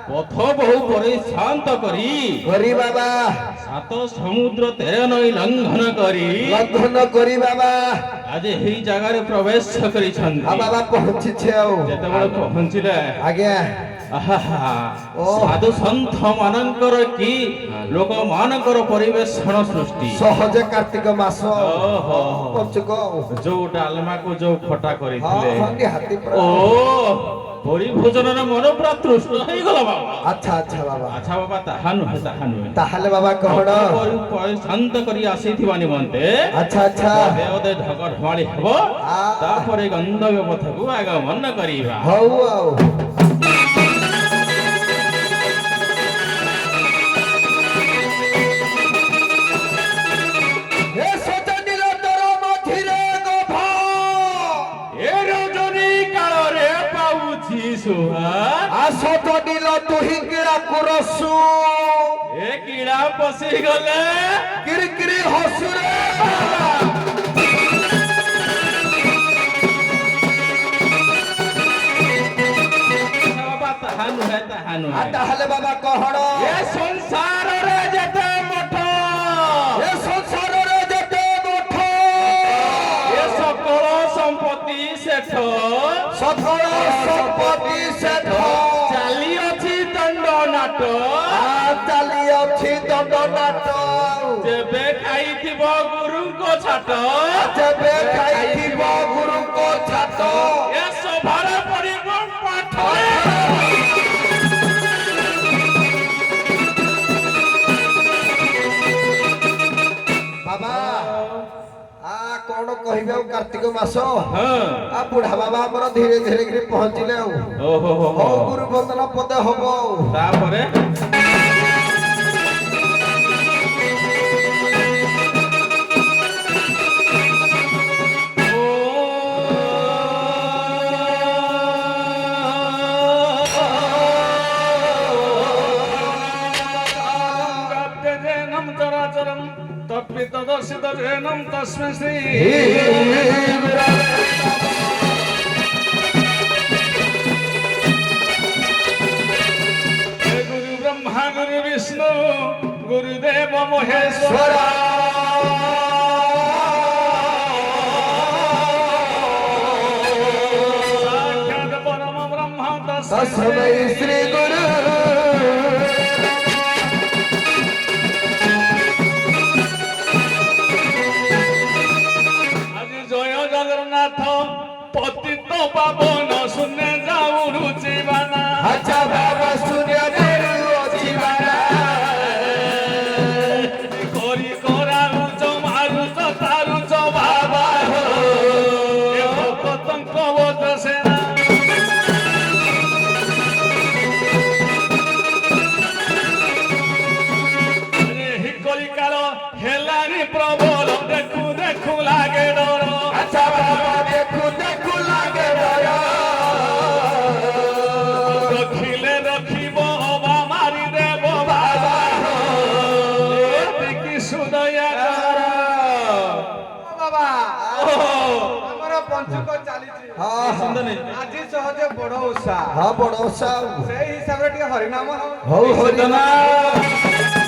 পথ বহু পরিশান্ত করি বাবা সাত সমুদ্র 13 নই লঙ্ঘন করি বাবা আজ এই জায়গায় প্রবেশ করিছন্তি বাবা পৌঁছিছে যেতেବେଳେ পৌঁছিলে আজ্ঞা সাধু সন্থ মানଙ୍କର কি লোক ମାନଙ୍କର পরিবেশন সৃষ্টি সহজে কার্তিক মাস পঞ্চুক ଯୋଉ ଡାଲମାକୁ ଯୋଉ ଖଟା କରିଥିଲେ হাতি ও পরিভোজনের মন পুরা তৃষ্ণ ହେଇଗଲା বাবা আচ্ছা আচ্ছা বাবা আচ্ছা বাবা তাহা নୁହେଁ তাহলে বাবা কহণ ଶାନ୍ତ କରି ଆସିଥିବା ନିମନ୍ତେ আচ্ছা আচ্ছা ଦେବଦେ ଢଗ ଢମାଳି ହେବ ତାପରେ ଗନ୍ଧବ୍ୟ ପଥକୁ ଆଗମନ କରିବା ହଉ ଆଉ আসত নীল তুহি কিড়া কুরসু এ কিড়া পশি গলে কিরকিরি হসুরে বাবা তাহা নୁହେଁ তাহলে বাবা কহণ এ সংসারে যেতে মঠ এ সংসারে যেতে মঠ এ সকল সম্পত্তি সেঠ সকল সম্পত্তি সেঠ চালি অছি দণ্ড নাট চালি অছি দণ্ড নাট যেবে খাইথিব গুরুঙ্ক ছাট যেবে খাইথিব গুরুঙ্ক ছাট এ সভার পড়িব পাঠ বাবা কোন কহিবে কার্তিক মাস হ্যাঁ বুঢ়া বাবা আমার ধীরে ধীরে করে পৌঁছিলে ওহো হও গুরু বন্দন পদে হব তারপরে তদ্দর্শিত জেনম তস্মৈ শ্রী গুরু ব্রহ্মা গুরু বিষ্ণু গুরুদেব মহেশ্বর সাক্ষাৎ পরম ব্রহ্ম তস্মৈ শ্রী গুরু জগন্নাথ পতিত পাবন শুনে যাও রুচিবানা আচ্ছা বাবা শুনে রুচিবানা করি করা রুচ মারুচ তারুচ বাবা পতঙ্গ বোধ সেনা কলিকাল হেলানি প্রবল দেখু দেখু লাগে ডর আচ্ছা বাবা দেখু দেখু লাগে ডর রখিলে রখিব হবা মারি দেব বাবা দেখি সুদয়া বাবা আমার পঞ্চক চালিছি আজি সহজে বড় উষা হ্যাঁ বড় ওষা সেই হিসাবে টিকে হরিনাম হৌ হরিনাম